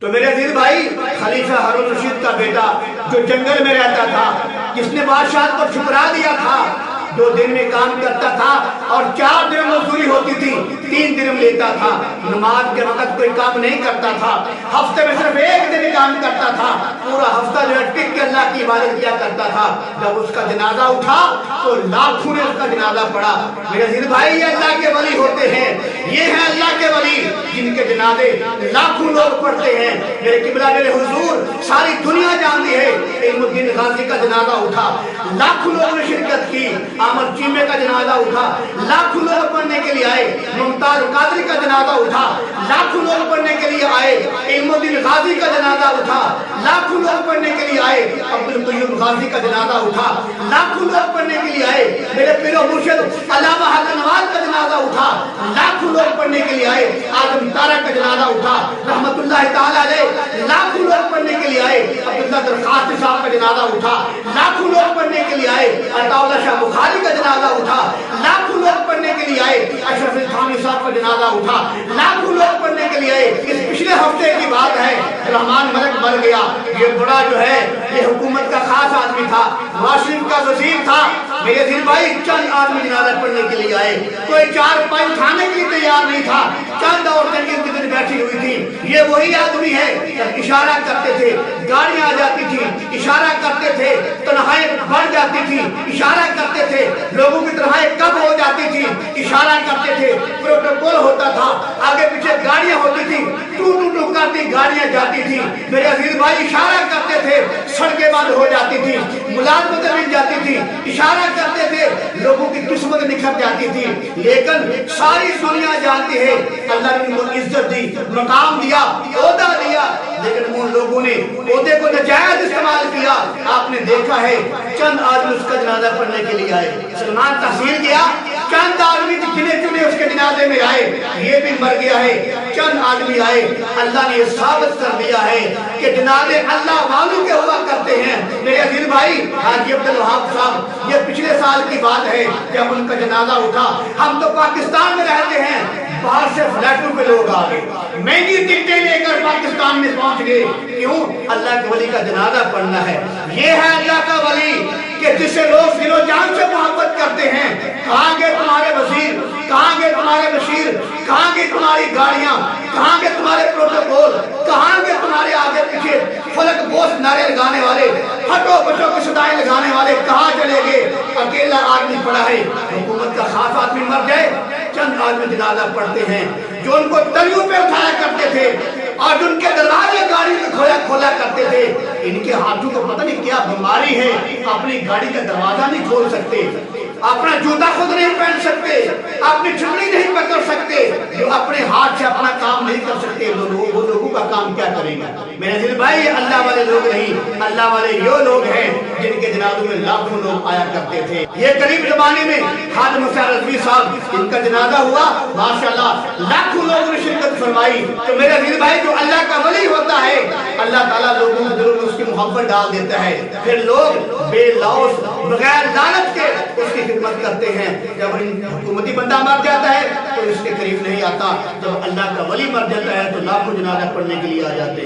تو میرے عزیز بھائی، خلیفہ ہارون رشید کا بیٹا جو جنگل میں رہتا تھا، جس نے بادشاہ کو ٹھکرا دیا تھا، 2 دن میں کام کرتا تھا اور 4 دن مزدوری ہوتی تھی، 3 دن لیتا تھا، نماز کے وقت کوئی کام نہیں کرتا تھا، ہفتے میں صرف 1 دن کام کرتا تھا، پورا ہفتہ جو ہے ٹک کے اللہ کی عبادت کیا کرتا تھا۔ جب اس کا جنازہ اٹھا تو لاکھوں نے اس کا جنازہ پڑھا۔ میرے عزیز بھائی، یہ اللہ کے ولی ہوتے ہیں، یہ ہیں اللہ کے ولی جن کے جنازے لاکھوں لوگ پڑھتے ہیں۔ میرے قبلہ، میرے حضور، ساری دنیا جانتی ہے، علم الدین غازی کا جنازہ اٹھا، لاکھوں لوگوں نے شرکت کی۔ احمد چیمے کا جنازہ اٹھا، لاکھوں لوگ پڑھنے کے لیے آئے۔ ممتاز قادری کا جنازہ اٹھا، لاکھوں لوگ پڑھنے کے لیے آئے۔ علم الدین غازی کا جنازہ اٹھا، لاکھوں لوگ پڑھنے کے لیے آئے۔ عبد القیوم غازی کا جنازہ اٹھا، لاکھوں لوگ پڑھنے کے لیے آئے۔ میرے پیر و مرشد علامہ حسن نواز کا جنازہ اٹھا، لاکھوں لوگ پڑھنے کے لیے آئے۔ اعظم طارق کا جنازہ اٹھا، رحمت اللہ تعالی علیہ، لاکھوں لوگ پڑھنے کے لیے آئے۔ عبداللہ درخواست صاحب کا جنازہ اٹھا، لاکھوں لوگ پڑھنے کے لیے آئے۔ عطا اللہ شاہ بخاری کا جنازہ اٹھا، لاکھوں لوگ پڑھنے کے لیے آئے۔ اشرف التھانی صاحب کا جنازہ اٹھا، لاکھوں لوگ پڑھنے کے لیے آئے۔ اس پچھلے ہفتے کی بات ہے، رحمان ملک مر گیا۔ یہ بڑا جو ہے یہ حکومت کا خاص آدمی تھا، نواز شریف کا وزیر تھا۔ میرے دل بھائی، چند آدمی جنازہ پڑھنے کے لیے آئے، کوئی 4 پائی اٹھانے کے لیے تیار نہیں تھا، چند عورتیں ارد بیٹھی ہوئی تھی۔ یہ وہی آدمی ہے جب اشارہ کرتے تھے گاڑیاں آ جاتی تھی، اشارہ کرتے تھے تنہائی بڑھ جاتی تھی، اشارہ کرتے تھے لوگوں کی تنہائی کم ہو جاتی تھی، اشارہ کرتے تھے پروٹوکول ہوتا تھا، آگے پیچھے گاڑیاں ہوتی تھی، ٹو کرتی گاڑیاں جاتی تھی۔ میرے عزیز بھائی، اشارہ کرتے تھے سڑکیں بند ہو جاتی تھی، ملازمتیں مل جاتی تھی، اشارہ کرتے تھے لوگوں کی قسمت نکھر جاتی تھی۔ لیکن ساری دنیا جانتی ہے اللہ نے ان کو عزت دی، مقام دیا، عہدہ دیا، لیکن ان لوگوں نے عہدے کو ناجائز استعمال کیا۔ آپ نے دیکھا ہے چند آدمی اس کا جنازہ پڑھنے کے لیے آئے، سلمان تحصیل کیا، چند آدمی گنے چنے اس کے جنازے میں آئے، یہ بھی مر گیا ہے، چند آدمی آئے۔ اللہ نے یہ ثابت کر دیا ہے کہ جنازے اللہ والوں کے ہوا کرتے ہیں۔ میرے عزیز بھائی، حاجی عبدالوہاب صاحب، یہ پچھلے سال کی بات ہے جب ان کا جنازہ اٹھا۔ ہم تو پاکستان میں رہتے ہیں، باہر سے فلیٹوں پہ لوگ آ گئے، مہنگی ٹکٹیں لے کر پاکستان میں پہنچ گئے۔ کیوں؟ اللہ کے ولی کا جنازہ پڑھنا ہے۔ یہ ہے اللہ کا ولی کہ جسے لوگ دل و جان سے محبت کرتے ہیں۔ کہاں گئے تمہارے وزیر، کہاں گئے تمہارے بشیر، کہاں گئے تمہاری گاڑیاں، کہاں گئے تمہارے پروٹوکول، کہاں گئے تمہارے آگے پیچھے فلک بوس نعرے لگانے والے، ہٹو بچوں کو صدائیں لگانے والے، کہاں چلے گئے؟ اکیلا آدمی پڑا ہے۔ حکومت کا خاص آدمی مر جائے، چند آدمی جنازہ پڑھتے ہیں جو ان کو تلیوں پہ اٹھایا کرتے تھے اور جن کے دروازے گاڑی میں کھولا کرتے تھے۔ ان کے ہاتھوں کو پتہ نہیں کیا بیماری ہے، اپنی گاڑی کا دروازہ نہیں کھول سکتے، اپنا جوتا خود نہیں پہن سکتے، اپنی چمڑی نہیں پکڑ سکتے، جو اپنے ہاتھ سے اپنا کام نہیں کر سکتے، وہ لوگوں کا کام کیا کریں گا؟ میرے دل بھائی، اللہ والے لوگ نہیں، اللہ والے یہ لوگ ہیں جن کے جنازوں میں لاکھوں لوگ آیا کرتے تھے۔ یہ قریب زمانے میں خادم حسین رضوی صاحب، ان کا جنازہ ہوا، ماشاءاللہ لاکھوں لوگوں نے شرکت فرمائی۔ تو میرے دل بھائی، جو اللہ کا ولی ہوتا ہے، اللہ تعالیٰ لوگوں کے دلوں میں اس کی محبت ڈال دیتا ہے، پھر لوگ بے لوث بغیر لالچ کے اس کی خدمت کرتے ہیں۔ جب حکومتی بندہ مر جاتا ہے تو اس کے قریب نہیں آتا، جب اللہ کا ولی مر جاتا ہے تو لاکھوں جنازہ پڑھنے کے لیے آ جاتے ہیں۔